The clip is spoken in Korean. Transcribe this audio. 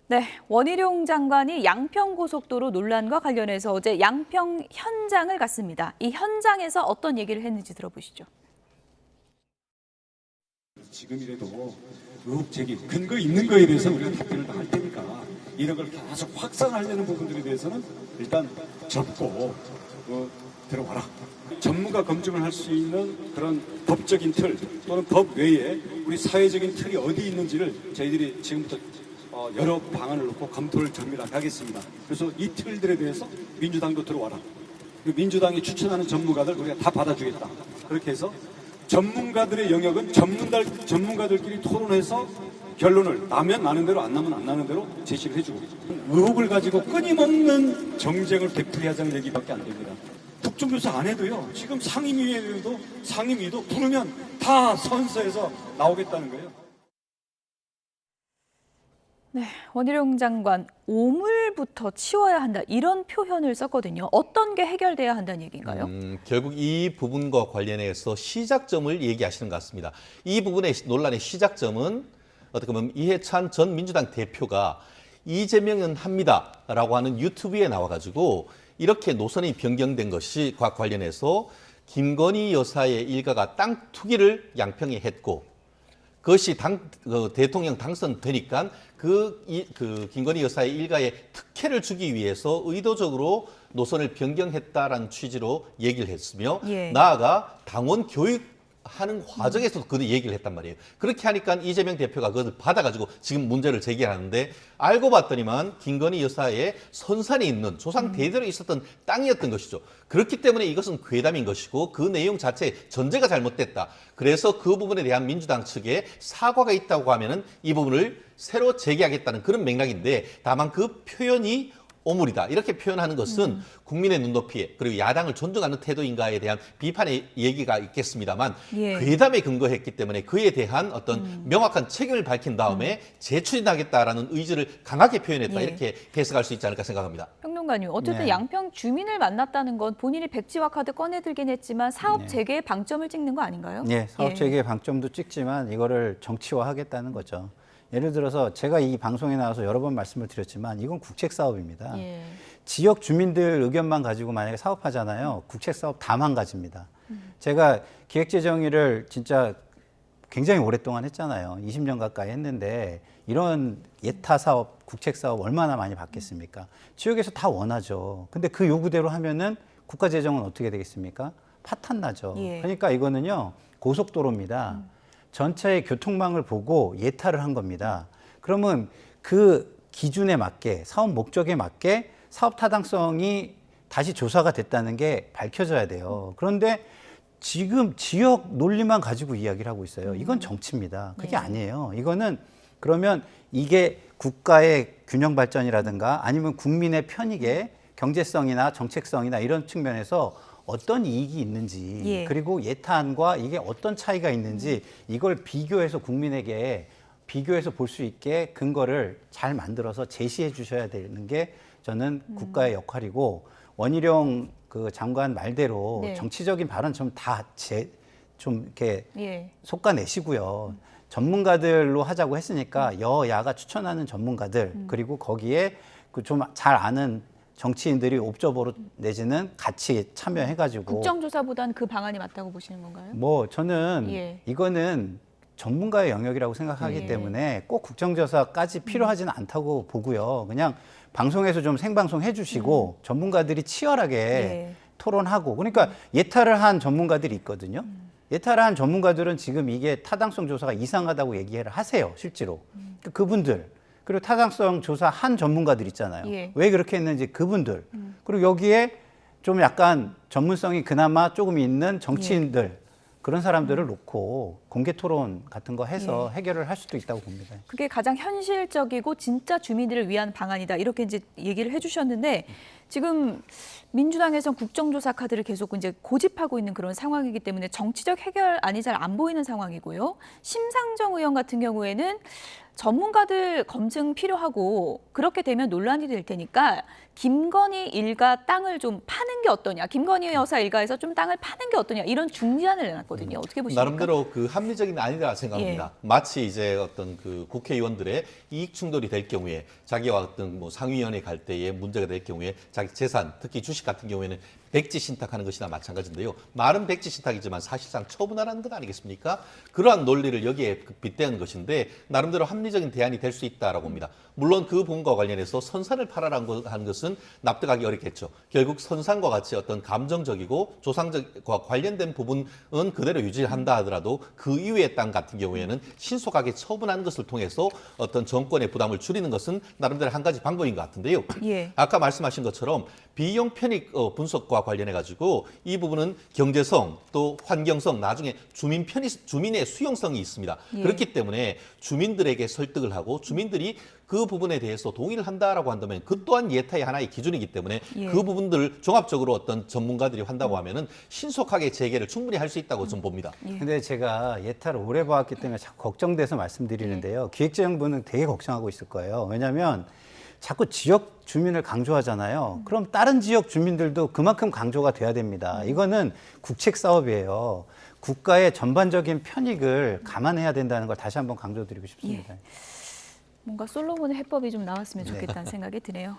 네, 원희룡 장관이 양평고속도로 논란과 관련해서 어제 양평 현장을 갔습니다. 이 현장에서 어떤 얘기를 했는지 들어보시죠. 지금이라도 의혹 제기, 근거 있는 거에 대해서 우리가 답변을 할 테니까 이런 걸 계속 확산하려는 부분들에 대해서는 일단 접고 들어와라. 전문가 검증을 할 수 있는 그런 법적인 틀 또는 법 외에 우리 사회적인 틀이 어디 있는지를 저희들이 지금부터 여러 방안을 놓고 검토를 정밀하게 하겠습니다. 그래서 이 틀들에 대해서 민주당도 들어와라. 민주당이 추천하는 전문가들 우리가 다 받아주겠다. 그렇게 해서 전문가들의 영역은 전문가들끼리 토론해서 결론을 나면 나는 대로 안 나면 안 나는 대로 제시를 해주고 의혹을 가지고 끊임없는 정쟁을 되풀이하자는 얘기밖에 안 됩니다. 국정조사 안 해도요. 지금 상임위도 부르면 다 선서해서 나오겠다는 거예요. 네, 원희룡 장관, 오물부터 치워야 한다 이런 표현을 썼거든요. 어떤 게 해결돼야 한다는 얘기인가요? 결국 이 부분과 관련해서 시작점을 얘기하시는 것 같습니다. 이 부분의 논란의 시작점은 어떻게 보면 이해찬 전 민주당 대표가 이재명은 합니다라고 하는 유튜브에 나와가지고 이렇게 노선이 변경된 것과 관련해서 김건희 여사의 일가가 땅 투기를 양평에 했고 그것이 대통령 당선되니까 그 김건희 여사의 일가에 특혜를 주기 위해서 의도적으로 노선을 변경했다라는 취지로 얘기를 했으며 나아가 당원 교육하는 과정에서도 그 얘기를 했단 말이에요. 그렇게 하니까 이재명 대표가 그것을 받아가지고 지금 문제를 제기하는데 알고 봤더니만 김건희 여사의 선산이 있는 조상 대대로 있었던 땅이었던 것이죠. 그렇기 때문에 이것은 괴담인 것이고 그 내용 자체에 전제가 잘못됐다. 그래서 그 부분에 대한 민주당 측에 사과가 있다고 하면은 이 부분을 새로 제기하겠다는 그런 맥락인데 다만 그 표현이 오물이다. 이렇게 표현하는 것은 국민의 눈높이에 그리고 야당을 존중하는 태도인가에 대한 비판의 얘기가 있겠습니다만 괴담에 근거했기 때문에 그에 대한 어떤 명확한 책임을 밝힌 다음에 재추진하겠다라는 의지를 강하게 표현했다. 이렇게 해석할 수 있지 않을까 생각합니다. 평론가님, 어쨌든 양평 주민을 만났다는 건 본인이 백지화 카드 꺼내들긴 했지만 사업 재개에 방점을 찍는 거 아닌가요? 네, 사업 재개에 방점도 찍지만 이거를 정치화하겠다는 거죠. 예를 들어서 제가 이 방송에 나와서 여러 번 말씀을 드렸지만 이건 국책 사업입니다. 지역 주민들 의견만 가지고 만약에 사업하잖아요. 국책 사업 다 망가집니다. 제가 기획재정위를 진짜 굉장히 오랫동안 했잖아요. 20년 가까이 했는데 이런 예타 사업, 국책 사업 얼마나 많이 받겠습니까? 지역에서 다 원하죠. 근데 그 요구대로 하면은 국가 재정은 어떻게 되겠습니까? 파탄 나죠. 그러니까 이거는요. 고속도로입니다. 전체의 교통망을 보고 예타를 한 겁니다. 그러면 그 기준에 맞게 사업 목적에 맞게 사업 타당성이 다시 조사가 됐다는 게 밝혀져야 돼요. 그런데 지금 지역 논리만 가지고 이야기를 하고 있어요. 이건 정치입니다. 그게 아니에요. 이거는 그러면 이게 국가의 균형 발전이라든가 아니면 국민의 편익에 경제성이나 정책성이나 이런 측면에서 어떤 이익이 있는지 그리고 예타안과 이게 어떤 차이가 있는지 이걸 비교해서 국민에게 비교해서 볼 수 있게 근거를 잘 만들어서 제시해 주셔야 되는 게 저는 국가의 역할이고 원희룡 그 장관 말대로 정치적인 발언 좀 이렇게 솎아내시고요. 전문가들로 하자고 했으니까 여야가 추천하는 전문가들 그리고 거기에 그 좀 잘 아는 정치인들이 옵저버로 내지는 같이 참여해가지고 국정조사보다는 그 방안이 맞다고 보시는 건가요? 뭐 저는 이거는 전문가의 영역이라고 생각하기 때문에 꼭 국정조사까지 필요하지는 않다고 보고요. 그냥 방송에서 좀 생방송 해주시고 전문가들이 치열하게 토론하고 그러니까 예타를 한 전문가들이 있거든요. 예타를 한 전문가들은 지금 이게 타당성 조사가 이상하다고 얘기를 하세요. 실제로. 그분들. 그리고 타당성 조사 한 전문가들 있잖아요. 왜 그렇게 했는지 그분들. 그리고 여기에 좀 약간 전문성이 그나마 조금 있는 정치인들 그런 사람들을 놓고 공개 토론 같은 거 해서 해결을 할 수도 있다고 봅니다. 그게 가장 현실적이고 진짜 주민들을 위한 방안이다. 이렇게 이제 얘기를 해주셨는데 지금 민주당에선 국정조사 카드를 계속 이제 고집하고 있는 그런 상황이기 때문에 정치적 해결안이 잘 안 보이는 상황이고요. 심상정 의원 같은 경우에는 전문가들 검증 필요하고 그렇게 되면 논란이 될 테니까 김건희 일가 땅을 좀 파는 게 어떠냐. 김건희 여사 일가에서 좀 땅을 파는 게 어떠냐. 이런 중재안을 내놨거든요. 어떻게 보십니까? 나름대로 그 합리적인 아니라 생각합니다. 마치 이제 어떤 그 국회의원들의 이익 충돌이 될 경우에 자기와 어떤 뭐 상위위원회 갈 때에 문제가 될 경우에 자기 재산, 특히 주식 같은 경우에는 백지 신탁하는 것이나 마찬가지인데요. 말은 백지 신탁이지만 사실상 처분하라는 것 아니겠습니까? 그러한 논리를 여기에 빗대는 것인데 나름대로 합리적인 대안이 될 수 있다라고 봅니다. 물론 그 부분과 관련해서 선산을 팔아라는 한 것은 납득하기 어렵겠죠. 결국 선산과 같이 어떤 감정적이고 조상적과 관련된 부분은 그대로 유지한다 하더라도 그 이외의 땅 같은 경우에는 신속하게 처분하는 것을 통해서 어떤 정권의 부담을 줄이는 것은 나름대로 한 가지 방법인 것 같은데요. 예. 아까 말씀하신 것처럼 비용 편익 분석과 관련해 가지고 이 부분은 경제성 또 환경성 나중에 주민의 수용성이 있습니다. 예. 그렇기 때문에 주민들에게 설득을 하고 주민들이 그 부분에 대해서 동의를 한다라고 한다면 그 또한 예타의 하나의 기준이기 때문에 예. 그 부분들 종합적으로 어떤 전문가들이 한다고 하면은 신속하게 재개를 충분히 할 수 있다고 저는 봅니다. 근데 제가 예타를 오래 봐왔기 때문에 자꾸 걱정돼서 말씀드리는데요. 기획재정부는 되게 걱정하고 있을 거예요. 왜냐하면 자꾸 지역 주민을 강조하잖아요. 그럼 다른 지역 주민들도 그만큼 강조가 돼야 됩니다. 이거는 국책 사업이에요. 국가의 전반적인 편익을 감안해야 된다는 걸 다시 한번 강조드리고 싶습니다. 뭔가 솔로몬의 해법이 좀 나왔으면 좋겠다는 생각이 드네요.